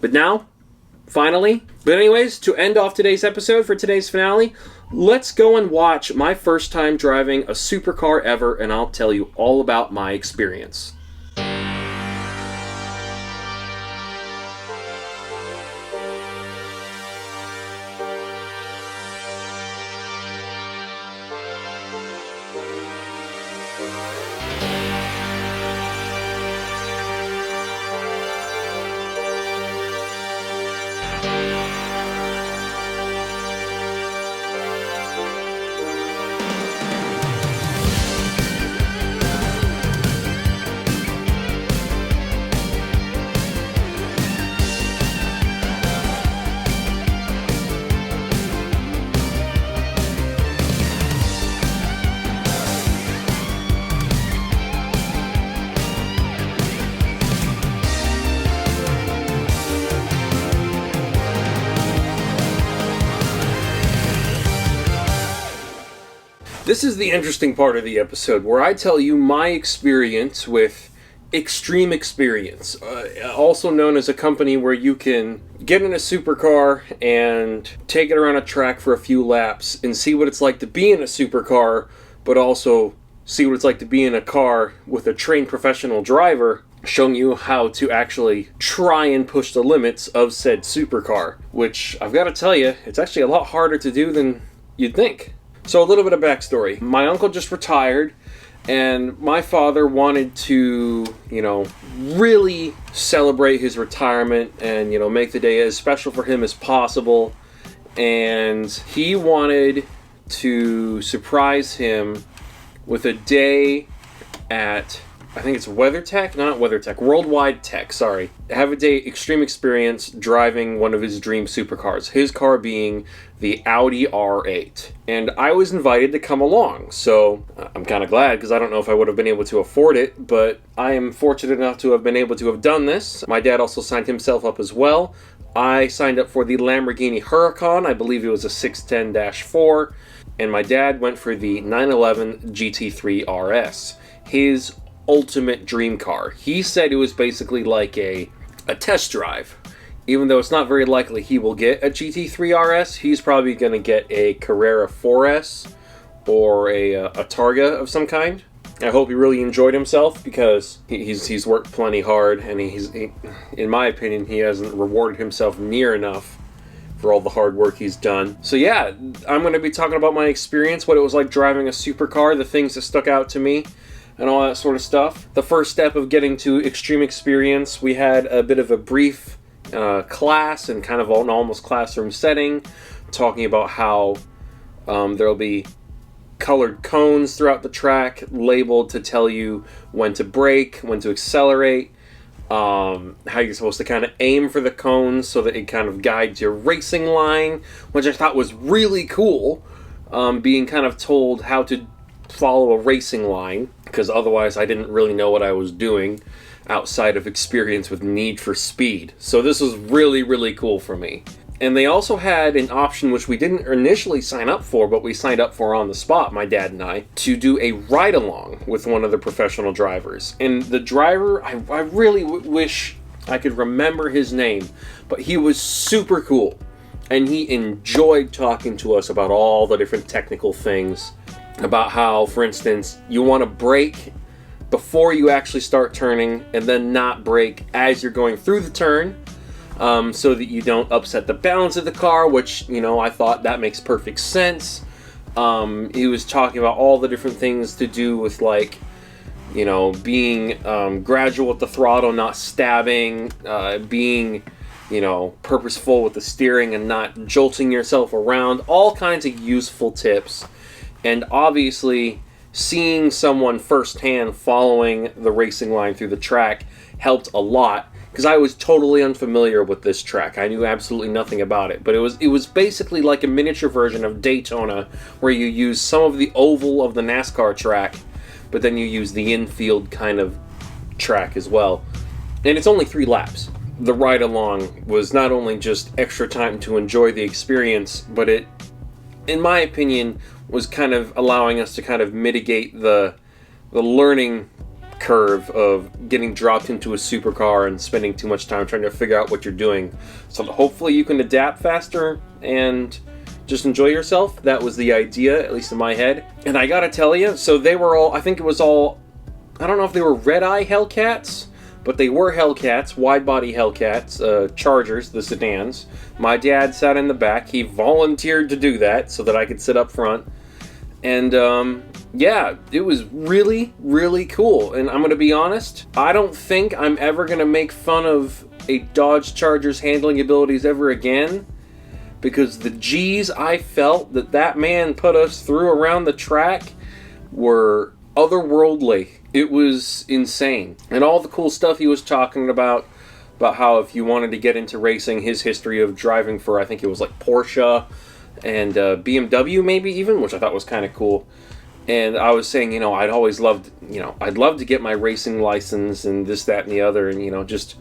But now, finally. But anyways, to end off today's episode for today's finale, let's go and watch my first time driving a supercar ever, and I'll tell you all about my experience. This is the interesting part of the episode where I tell you my experience with Extreme Experience, also known as a company where you can get in a supercar and take it around a track for a few laps and see what it's like to be in a supercar, but also see what it's like to be in a car with a trained professional driver showing you how to actually try and push the limits of said supercar, which I've got to tell you, it's actually a lot harder to do than you'd think. So a little bit of backstory. My uncle just retired, and my father wanted to, really celebrate his retirement and, make the day as special for him as possible. And he wanted to surprise him with a day at, I think it's Worldwide Tech, sorry. Have a day, Extreme Experience, driving one of his dream supercars. His car being the Audi R8. And I was invited to come along, so I'm kind of glad because I don't know if I would have been able to afford it, but I am fortunate enough to have been able to have done this. My dad also signed himself up as well. I signed up for the Lamborghini Huracan, I believe it was a 610-4, and my dad went for the 911 GT3 RS. His ultimate dream car. He said it was basically like a test drive. Even though it's not very likely he will get a GT3 RS, he's probably going to get a Carrera 4S or a Targa of some kind. I hope he really enjoyed himself because he's worked plenty hard, and he, in my opinion, he hasn't rewarded himself near enough for all the hard work he's done. So yeah, I'm going to be talking about my experience, what it was like driving a supercar, the things that stuck out to me, and all that sort of stuff. The first step of getting to Extreme Experience, we had a bit of a brief class and kind of an almost classroom setting, talking about how there'll be colored cones throughout the track labeled to tell you when to brake, when to accelerate, how you're supposed to kind of aim for the cones so that it kind of guides your racing line, which I thought was really cool, being kind of told how to follow a racing line, because otherwise I didn't really know what I was doing outside of experience with Need for Speed. So this was really, really cool for me. And they also had an option which we didn't initially sign up for, but we signed up for on the spot, my dad and I, to do a ride-along with one of the professional drivers. And the driver, I really wish I could remember his name, but he was super cool. And he enjoyed talking to us about all the different technical things, about how, for instance, you want to brake before you actually start turning and then not brake as you're going through the turn, so that you don't upset the balance of the car, which, I thought that makes perfect sense. He was talking about all the different things to do with, like, being gradual with the throttle, not stabbing, being, purposeful with the steering and not jolting yourself around, all kinds of useful tips. And obviously, seeing someone firsthand following the racing line through the track helped a lot, because I was totally unfamiliar with this track. I knew absolutely nothing about it, but it was basically like a miniature version of Daytona, where you use some of the oval of the NASCAR track, but then you use the infield kind of track as well. And it's only 3 laps. The ride along was not only just extra time to enjoy the experience, but it, in my opinion, was kind of allowing us to kind of mitigate the learning curve of getting dropped into a supercar and spending too much time trying to figure out what you're doing. So hopefully you can adapt faster and just enjoy yourself. That was the idea, at least in my head. And I gotta tell you, so they were all, I think it was all, I don't know if they were red-eye Hellcats, but they were Hellcats, wide-body Hellcats, Chargers, the sedans. My dad sat in the back. He volunteered to do that so that I could sit up front. And, yeah, it was really, really cool. And I'm going to be honest, I don't think I'm ever going to make fun of a Dodge Charger's handling abilities ever again, because the G's I felt that man put us through around the track were otherworldly. It was insane. And all the cool stuff he was talking about how if you wanted to get into racing, his history of driving for, I think it was like Porsche and BMW maybe even, which I thought was kind of cool. And I was saying, you know, I'd always loved, you know, I'd love to get my racing license and this, that, and the other, and, you know, just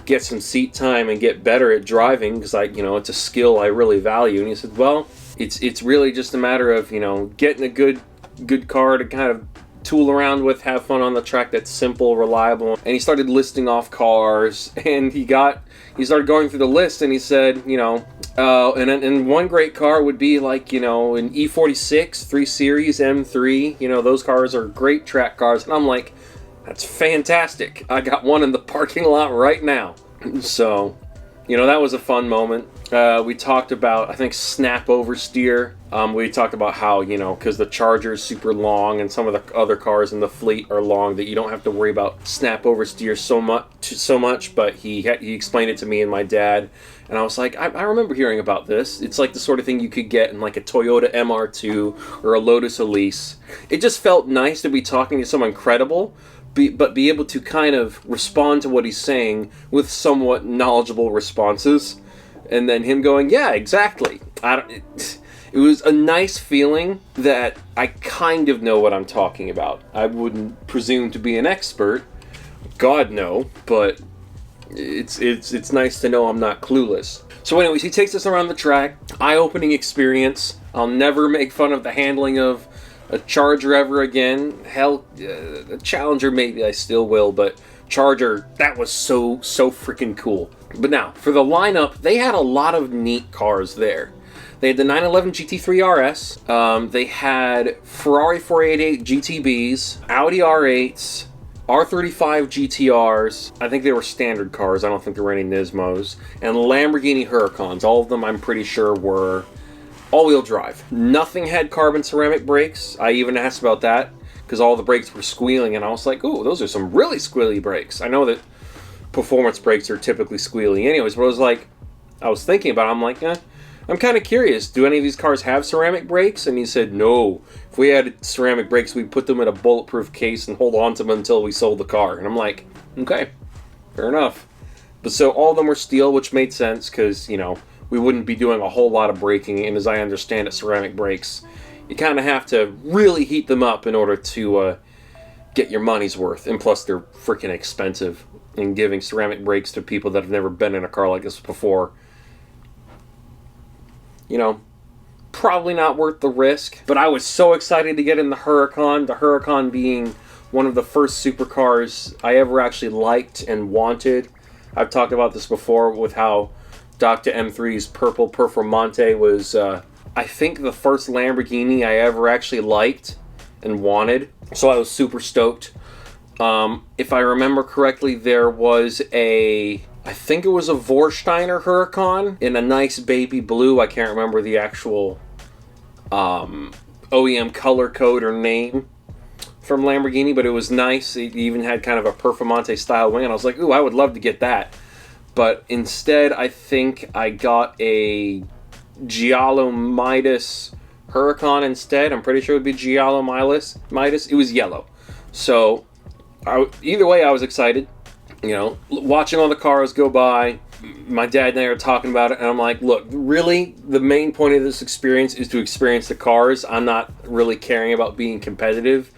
get some seat time and get better at driving, because you know, it's a skill I really value. And he said, well, it's really just a matter of, you know, getting a good car to kind of tool around with, have fun on the track that's simple, reliable. And he started listing off cars, and he started going through the list, and he said, you know, and one great car would be like, you know, an E46 3 Series M3. You know, those cars are great track cars. And I'm like, that's fantastic. I got one in the parking lot right now. So, you know, that was a fun moment. We talked about, I think, snap oversteer. We talked about how, you know, because the Charger is super long and some of the other cars in the fleet are long, that you don't have to worry about snap oversteer so much. But he explained it to me and my dad, and I was like, I remember hearing about this. It's like the sort of thing you could get in like a Toyota MR2 or a Lotus Elise. It just felt nice to be talking to someone credible, but be able to kind of respond to what he's saying with somewhat knowledgeable responses. And then him going, yeah, exactly. It was a nice feeling that I kind of know what I'm talking about. I wouldn't presume to be an expert. God, no. But it's nice to know I'm not clueless. So anyways, he takes us around the track. Eye-opening experience. I'll never make fun of the handling of a Charger ever again. Hell, a Challenger maybe I still will, but Charger, that was so freaking cool. But now, for the lineup, they had a lot of neat cars there. They had the 911 GT3 RS, they had Ferrari 488 GTBs, Audi R8s, R35 GTRs, I think they were standard cars, I don't think there were any Nismos, and Lamborghini Huracans. All of them, I'm pretty sure, were all-wheel drive. Nothing had carbon ceramic brakes. I even asked about that, because all the brakes were squealing, and I was like, ooh, those are some really squealy brakes. I know that performance brakes are typically squealy anyways, but I was thinking about it, I'm like, I'm kind of curious, do any of these cars have ceramic brakes? And he said, no. If we had ceramic brakes, we'd put them in a bulletproof case and hold on to them until we sold the car. And I'm like, okay, fair enough. But so all of them were steel, which made sense, because, you know, we wouldn't be doing a whole lot of braking, and as I understand it, ceramic brakes, you kind of have to really heat them up in order to get your money's worth. And plus, they're freaking expensive. And giving ceramic brakes to people that have never been in a car like this before, you know, probably not worth the risk. But I was so excited to get in the Huracan being one of the first supercars I ever actually liked and wanted. I've talked about this before with how Dr. M3's Purple Performante was, I think, the first Lamborghini I ever actually liked and wanted. So I was super stoked. If I remember correctly, there was I think it was a Vorsteiner Huracan in a nice baby blue. I can't remember the actual OEM color code or name from Lamborghini, but it was nice. It even had kind of a Performante style wing, and I was like, ooh, I would love to get that. But instead, I think I got a Giallo Midas Huracan instead. I'm pretty sure it would be Giallo Midas. It was yellow. So either way, I was excited. You know, watching all the cars go by, my dad and I are talking about it, and I'm like, look, really, the main point of this experience is to experience the cars. I'm not really caring about being competitive.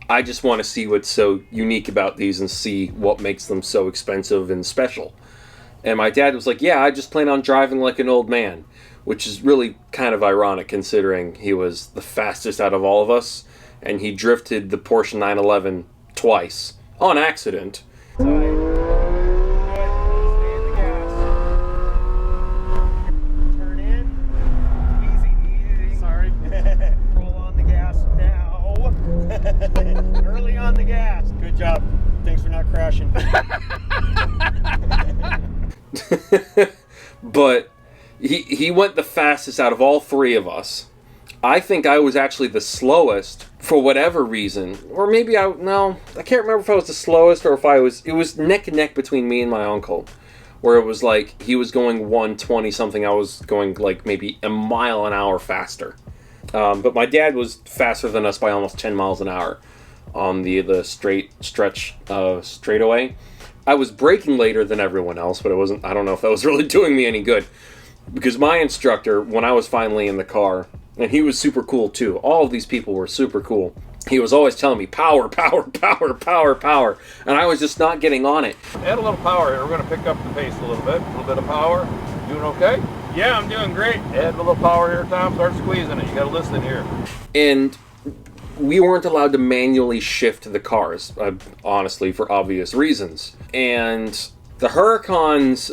I just want to see what's so unique about these and see what makes them so expensive and special. And my dad was like, yeah, I just plan on driving like an old man, which is really kind of ironic considering he was the fastest out of all of us, and he drifted the Porsche 911 twice. on accident. Early on the gas. Good job. Thanks for not crashing. But he went the fastest out of all three of us. I think I was actually the slowest for whatever reason. Or maybe I can't remember if I was the slowest or if it was neck and neck between me and my uncle. Where it was like he was going 120 something, I was going like maybe a mile an hour faster. But my dad was faster than us by almost 10 miles an hour on the straightaway. I was braking later than everyone else, but I don't know if that was really doing me any good. Because my instructor, when I was finally in the car, and he was super cool too. All of these people were super cool. He was always telling me, power, power, power, power, power. And I was just not getting on it. Add a little power here. We're going to pick up the pace a little bit. A little bit of power. Doing okay? Yeah, I'm doing great. Add a little power here, Tom. Start squeezing it. You got to listen here. And we weren't allowed to manually shift the cars, honestly, for obvious reasons. And the Huracan's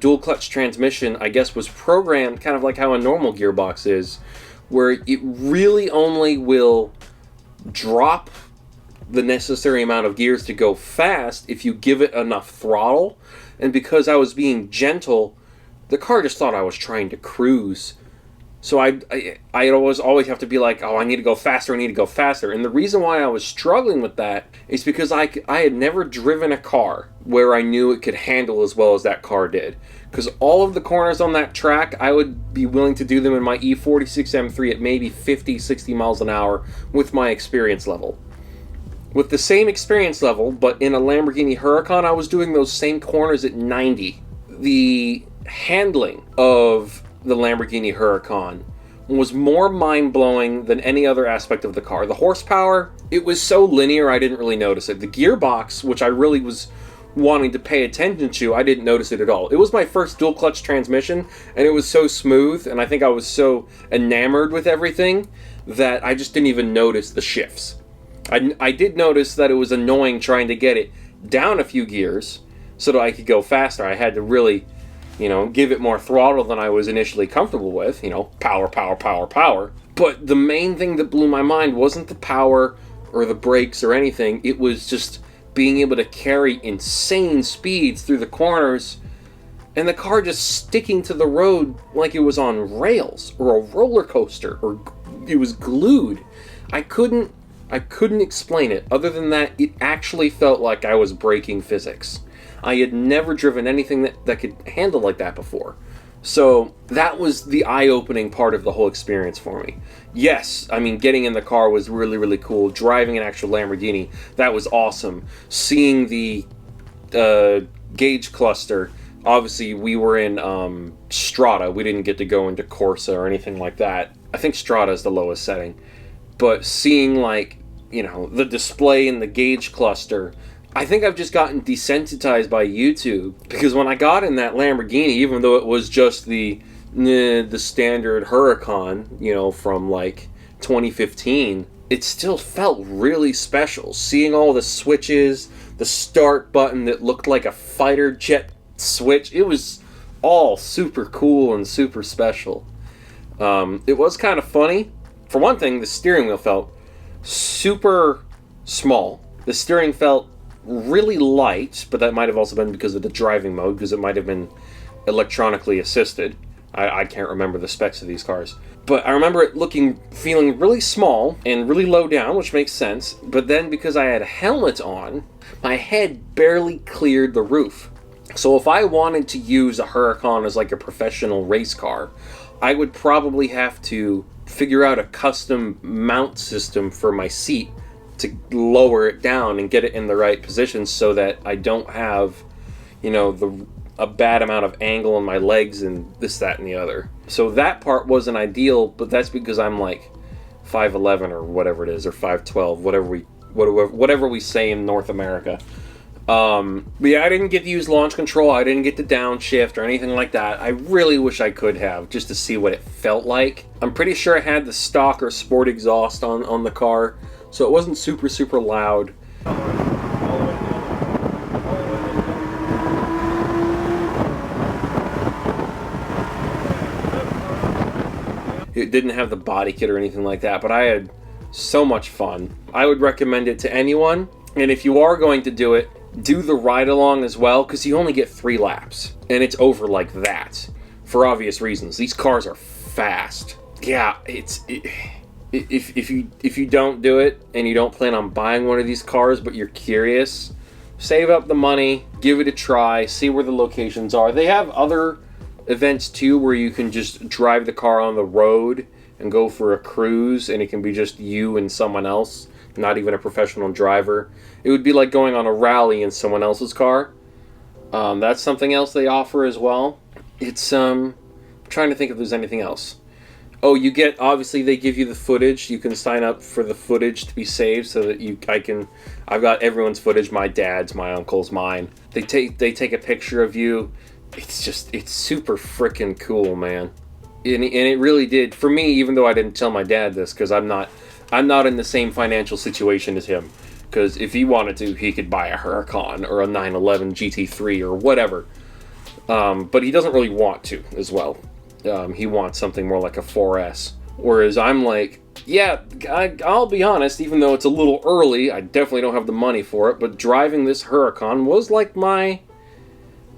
dual clutch transmission, I guess, was programmed kind of like how a normal gearbox is, where it really only will drop the necessary amount of gears to go fast if you give it enough throttle. And because I was being gentle, the car just thought I was trying to cruise. So I always have to be like, oh, I need to go faster, I need to go faster. And the reason why I was struggling with that is because I had never driven a car where I knew it could handle as well as that car did. Because all of the corners on that track, I would be willing to do them in my E46 M3 at maybe 50, 60 miles an hour with my experience level. With the same experience level, but in a Lamborghini Huracan, I was doing those same corners at 90. The handling of the Lamborghini Huracan was more mind-blowing than any other aspect of the car. The horsepower, it was so linear I didn't really notice it. The gearbox, which I really was wanting to pay attention to, I didn't notice it at all. It was my first dual clutch transmission, and it was so smooth, and I think I was so enamored with everything that I just didn't even notice the shifts. I did notice that it was annoying trying to get it down a few gears so that I could go faster. I had to really, give it more throttle than I was initially comfortable with. Power, power, power, power. But the main thing that blew my mind wasn't the power or the brakes or anything. It was just being able to carry insane speeds through the corners and the car just sticking to the road like it was on rails or a roller coaster or it was glued. I couldn't explain it. Other than that, it actually felt like I was breaking physics. I had never driven anything that could handle like that before. So that was the eye-opening part of the whole experience for me. Yes, getting in the car was really, really cool. Driving an actual Lamborghini, that was awesome. Seeing the gauge cluster, obviously we were in Strata. We didn't get to go into Corsa or anything like that. I think Strata is the lowest setting. But seeing the display in the gauge cluster, I think I've just gotten desensitized by YouTube, because when I got in that Lamborghini, even though it was just the standard Huracan, from 2015, it still felt really special. Seeing all the switches, the start button that looked like a fighter jet switch, it was all super cool and super special. It was kind of funny. For one thing, the steering wheel felt super small. The steering felt really light, but that might have also been because of the driving mode, because it might have been electronically assisted. I can't remember the specs of these cars. But I remember it feeling really small and really low down, which makes sense. But then because I had a helmet on, my head barely cleared the roof. So if I wanted to use a Huracan as like a professional race car, I would probably have to figure out a custom mount system for my seat to lower it down and get it in the right position so that I don't have, a bad amount of angle in my legs and this, that, and the other. So that part wasn't ideal, but that's because I'm 5'11" or whatever it is, or 5'12", whatever we say in North America. But yeah, I didn't get to use launch control. I didn't get to downshift or anything like that. I really wish I could have, just to see what it felt like. I'm pretty sure I had the stock or sport exhaust on the car, so it wasn't super, super loud. All the way It didn't have the body kit or anything like that, but I had so much fun. I would recommend it to anyone, and if you are going to do it, do the ride-along as well, because you only get 3 laps, and it's over like that, for obvious reasons. These cars are fast. Yeah, if you don't do it, and you don't plan on buying one of these cars, but you're curious, save up the money, give it a try, see where the locations are. They have other events too, where you can just drive the car on the road and go for a cruise, and it can be just you and someone else, not even a professional driver. It would be like going on a rally in someone else's car. That's something else they offer as well. It's I'm trying to think if there's anything else. Oh, you get, obviously they give you the footage. You can sign up for the footage to be saved so that I've got everyone's footage, my dad's, my uncle's, mine. They take a picture of you. It's super freaking cool, man. And it really did, for me, even though I didn't tell my dad this, because I'm not in the same financial situation as him. Because if he wanted to, he could buy a Huracan or a 911 GT3 or whatever. But he doesn't really want to as well. He wants something more like a 4S. Whereas I'm like, yeah, I'll be honest, even though it's a little early, I definitely don't have the money for it, but driving this Huracan was like my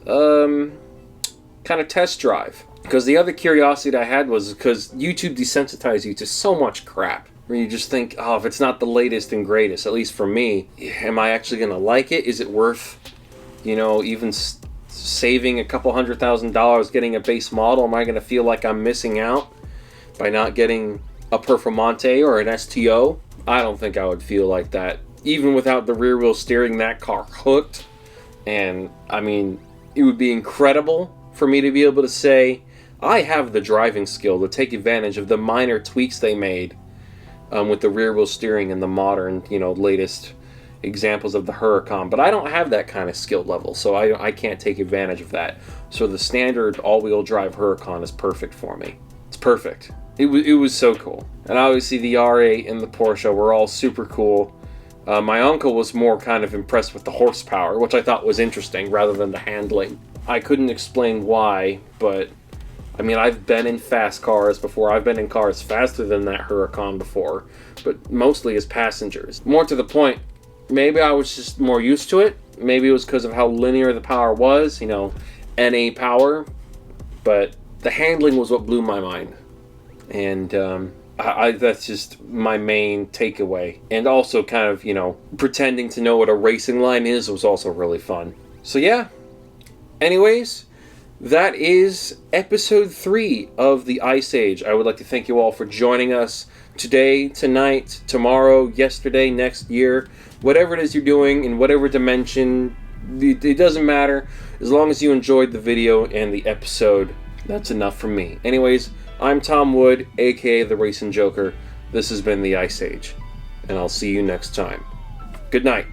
kind of test drive. Because the other curiosity that I had was because YouTube desensitizes you to so much crap. Where you just think, oh, if it's not the latest and greatest, at least for me, am I actually going to like it? Is it worth, even saving a couple $100,000 getting a base model? Am I going to feel like I'm missing out by not getting a Performante or an STO? I don't think I would feel like that. Even without the rear wheel steering, that car hooked. And, I mean, it would be incredible for me to be able to say, I have the driving skill to take advantage of the minor tweaks they made with the rear wheel steering and the modern, latest examples of the Huracan. But I don't have that kind of skill level, so I can't take advantage of that. So the standard all-wheel drive Huracan is perfect for me. It's perfect. It was so cool. And obviously the R8 and the Porsche were all super cool. My uncle was more kind of impressed with the horsepower, which I thought was interesting, rather than the handling. I couldn't explain why, but I mean, I've been in fast cars before. I've been in cars faster than that Huracan before, but mostly as passengers. More to the point, maybe I was just more used to it. Maybe it was because of how linear the power was, NA power. But the handling was what blew my mind. And that's just my main takeaway. And also kind of, pretending to know what a racing line is was also really fun. So yeah. Anyways, that is episode 3 of the Ice Age. I would like to thank you all for joining us today, tonight, tomorrow, yesterday, next year, whatever it is you're doing, in whatever dimension. It doesn't matter. As long as you enjoyed the video and the episode, that's enough for me. Anyways, I'm Tom Wood, aka TheRacingJoker. This has been the Ice Age, and I'll see you next time. Good night.